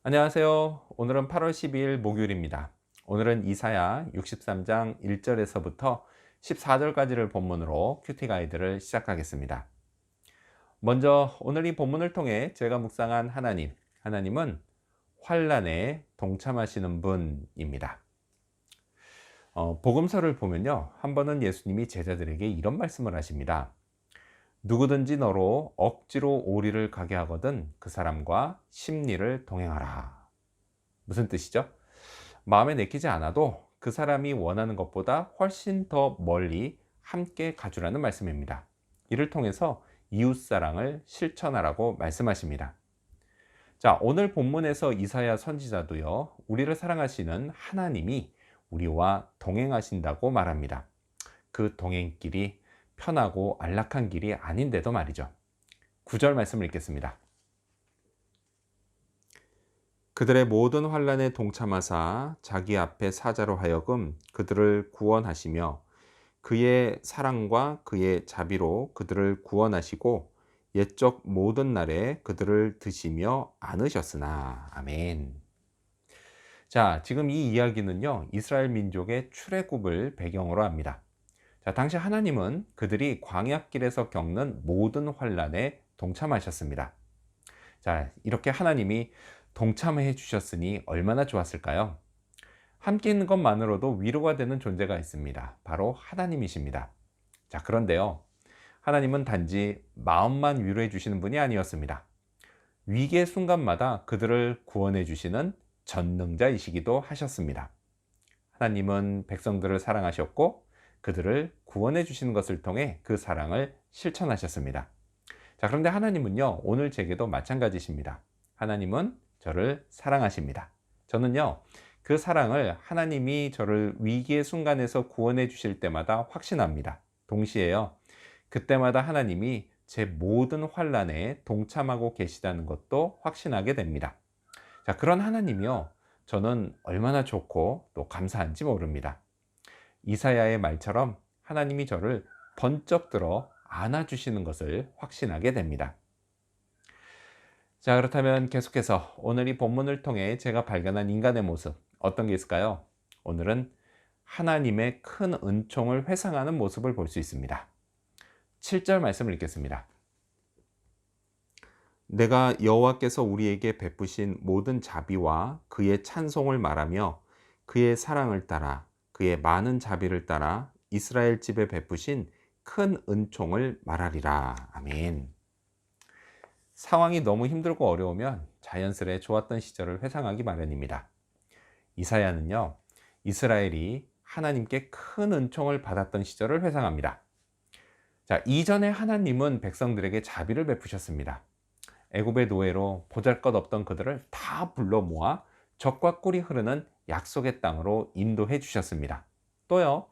안녕하세요. 오늘은 8월 12일 목요일입니다. 오늘은 이사야 63장 1절에서부터 14절까지를 본문으로 큐티 가이드를 시작하겠습니다. 먼저 오늘 이 본문을 통해 제가 묵상한 하나님은 환난에 동참하시는 분입니다. 복음서를 보면요. 한 번은 예수님이 제자들에게 이런 말씀을 하십니다. 누구든지 너로 억지로 오리를 가게 하거든 그 사람과 심리를 동행하라. 무슨 뜻이죠? 마음에 내키지 않아도 그 사람이 원하는 것보다 훨씬 더 멀리 함께 가주라는 말씀입니다. 이를 통해서 이웃사랑을 실천하라고 말씀하십니다. 자, 오늘 본문에서 이사야 선지자도요, 우리를 사랑하시는 하나님이 우리와 동행하신다고 말합니다. 그 동행길이 편하고 안락한 길이 아닌데도 말이죠. 9절 말씀을 읽겠습니다. 그들의 모든 환난에 동참하사 자기 앞에 사자로 하여금 그들을 구원하시며 그의 사랑과 그의 자비로 그들을 구원하시고 옛적 모든 날에 그들을 드시며 안으셨으나. 아멘. 자, 지금 이 이야기는요, 이스라엘 민족의 출애굽을 배경으로 합니다. 자, 당시 하나님은 그들이 광야길에서 겪는 모든 환난에 동참하셨습니다. 자, 이렇게 하나님이 동참해 주셨으니 얼마나 좋았을까요? 함께 있는 것만으로도 위로가 되는 존재가 있습니다. 바로 하나님이십니다. 자, 그런데요. 하나님은 단지 마음만 위로해 주시는 분이 아니었습니다. 위기의 순간마다 그들을 구원해 주시는 전능자이시기도 하셨습니다. 하나님은 백성들을 사랑하셨고 그들을 구원해 주시는 것을 통해 그 사랑을 실천하셨습니다. 자, 그런데 하나님은요, 오늘 제게도 마찬가지십니다. 하나님은 저를 사랑하십니다. 저는요, 그 사랑을 하나님이 저를 위기의 순간에서 구원해 주실 때마다 확신합니다. 동시에요, 그때마다 하나님이 제 모든 환난에 동참하고 계시다는 것도 확신하게 됩니다. 자, 그런 하나님이요, 저는 얼마나 좋고 또 감사한지 모릅니다. 이사야의 말처럼 하나님이 저를 번쩍 들어 안아주시는 것을 확신하게 됩니다. 자, 그렇다면 계속해서 오늘 이 본문을 통해 제가 발견한 인간의 모습, 어떤 게 있을까요? 오늘은 하나님의 큰 은총을 회상하는 모습을 볼 수 있습니다. 7절 말씀을 읽겠습니다. 내가 여호와께서 우리에게 베푸신 모든 자비와 그의 찬송을 말하며 그의 사랑을 따라 그의 많은 자비를 따라 이스라엘 집에 베푸신 큰 은총을 말하리라. 아멘. 상황이 너무 힘들고 어려우면 자연스레 좋았던 시절을 회상하기 마련입니다. 이사야는요, 이스라엘이 하나님께 큰 은총을 받았던 시절을 회상합니다. 자, 이전에 하나님은 백성들에게 자비를 베푸셨습니다. 애굽의 노예로 보잘것없던 그들을 다 불러 모아 적과 꿀이 흐르는 약속의 땅으로 인도해 주셨습니다. 또요,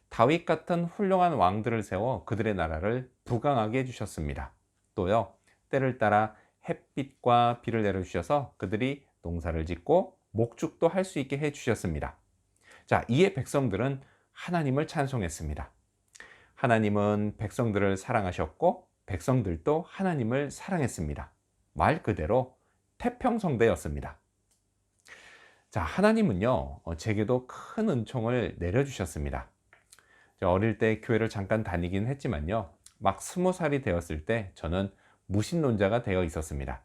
다윗 같은 훌륭한 왕들을 세워 그들의 나라를 부강하게 해주셨습니다. 또요, 때를 따라 햇빛과 비를 내려주셔서 그들이 농사를 짓고 목축도 할 수 있게 해주셨습니다. 자, 이에 백성들은 하나님을 찬송했습니다. 하나님은 백성들을 사랑하셨고 백성들도 하나님을 사랑했습니다. 말 그대로 태평성대였습니다. 자, 하나님은요, 제게도 큰 은총을 내려주셨습니다. 어릴 때 교회를 잠깐 다니긴 했지만요, 막 20살이 되었을 때 저는 무신론자가 되어 있었습니다.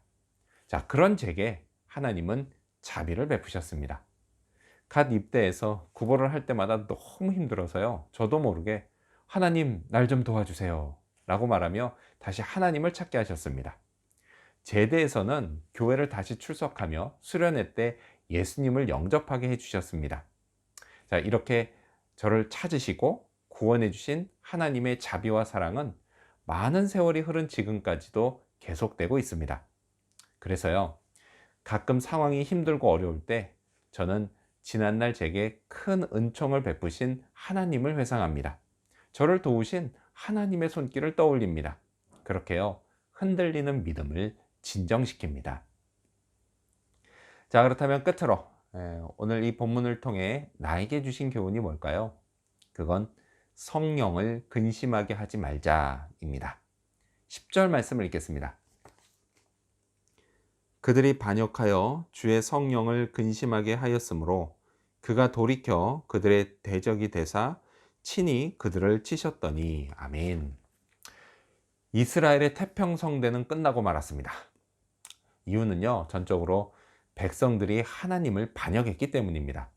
자, 그런 제게 하나님은 자비를 베푸셨습니다. 갓 입대해서 구보를 할 때마다 너무 힘들어서요, 저도 모르게 하나님, 날 좀 도와주세요 라고 말하며 다시 하나님을 찾게 하셨습니다. 제대에서는 교회를 다시 출석하며 수련회 때 예수님을 영접하게 해주셨습니다. 자, 이렇게 저를 찾으시고 구원해 주신 하나님의 자비와 사랑은 많은 세월이 흐른 지금까지도 계속되고 있습니다. 그래서요, 가끔 상황이 힘들고 어려울 때 저는 지난날 제게 큰 은총을 베푸신 하나님을 회상합니다. 저를 도우신 하나님의 손길을 떠올립니다. 그렇게요, 흔들리는 믿음을 진정시킵니다. 자, 그렇다면 끝으로 오늘 이 본문을 통해 나에게 주신 교훈이 뭘까요? 그건 성령을 근심하게 하지 말자입니다. 10절 말씀을 읽겠습니다. 그들이 반역하여 주의 성령을 근심하게 하였으므로 그가 돌이켜 그들의 대적이 되사 친히 그들을 치셨더니. 아멘. 이스라엘의 태평성대는 끝나고 말았습니다. 이유는요, 전적으로 백성들이 하나님을 반역했기 때문입니다.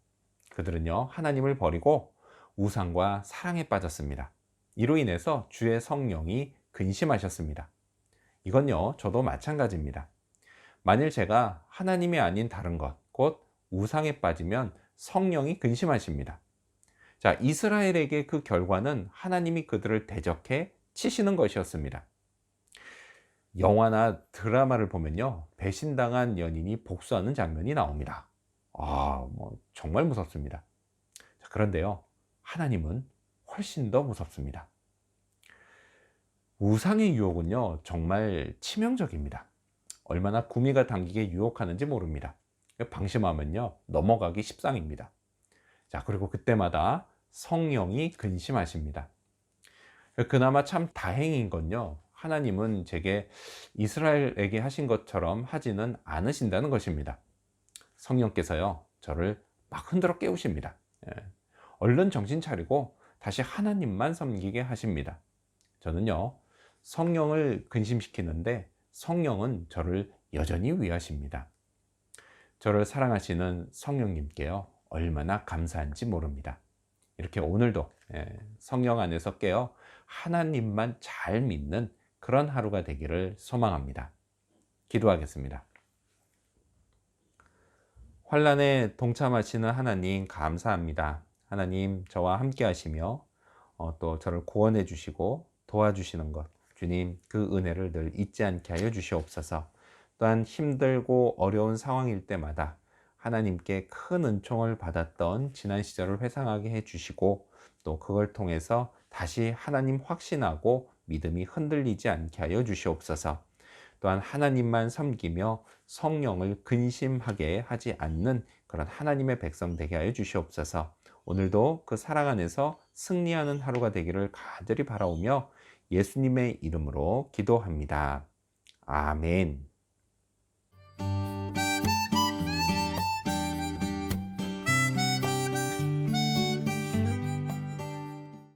그들은요, 하나님을 버리고 우상과 사랑에 빠졌습니다. 이로 인해서 주의 성령이 근심하셨습니다. 이건요, 저도 마찬가지입니다. 만일 제가 하나님이 아닌 다른 것, 곧 우상에 빠지면 성령이 근심하십니다. 자, 이스라엘에게 그 결과는 하나님이 그들을 대적해 치시는 것이었습니다. 영화나 드라마를 보면요, 배신당한 연인이 복수하는 장면이 나옵니다. 정말 무섭습니다. 자, 그런데요, 하나님은 훨씬 더 무섭습니다. 우상의 유혹은요, 정말 치명적입니다. 얼마나 구미가 당기게 유혹하는지 모릅니다. 방심하면요, 넘어가기 십상입니다. 자, 그리고 그때마다 성령이 근심하십니다. 그나마 참 다행인 건요, 하나님은 제게 이스라엘에게 하신 것처럼 하지는 않으신다는 것입니다. 성령께서요, 저를 막 흔들어 깨우십니다. 얼른 정신 차리고 다시 하나님만 섬기게 하십니다. 저는요, 성령을 근심시키는데 성령은 저를 여전히 위하십니다. 저를 사랑하시는 성령님께요, 얼마나 감사한지 모릅니다. 이렇게 오늘도 성령 안에서 깨어 하나님만 잘 믿는 그런 하루가 되기를 소망합니다. 기도하겠습니다. 환난에 동참하시는 하나님 감사합니다. 하나님, 저와 함께 하시며 또 저를 구원해 주시고 도와주시는 것, 주님, 그 은혜를 늘 잊지 않게 하여 주시옵소서. 또한 힘들고 어려운 상황일 때마다 하나님께 큰 은총을 받았던 지난 시절을 회상하게 해주시고, 또 그걸 통해서 다시 하나님 확신하고 믿음이 흔들리지 않게 하여 주시옵소서. 또한 하나님만 섬기며 성령을 근심하게 하지 않는 그런 하나님의 백성 되게 하여 주시옵소서. 오늘도 그 사랑 안에서 승리하는 하루가 되기를 간절히 바라오며 예수님의 이름으로 기도합니다. 아멘.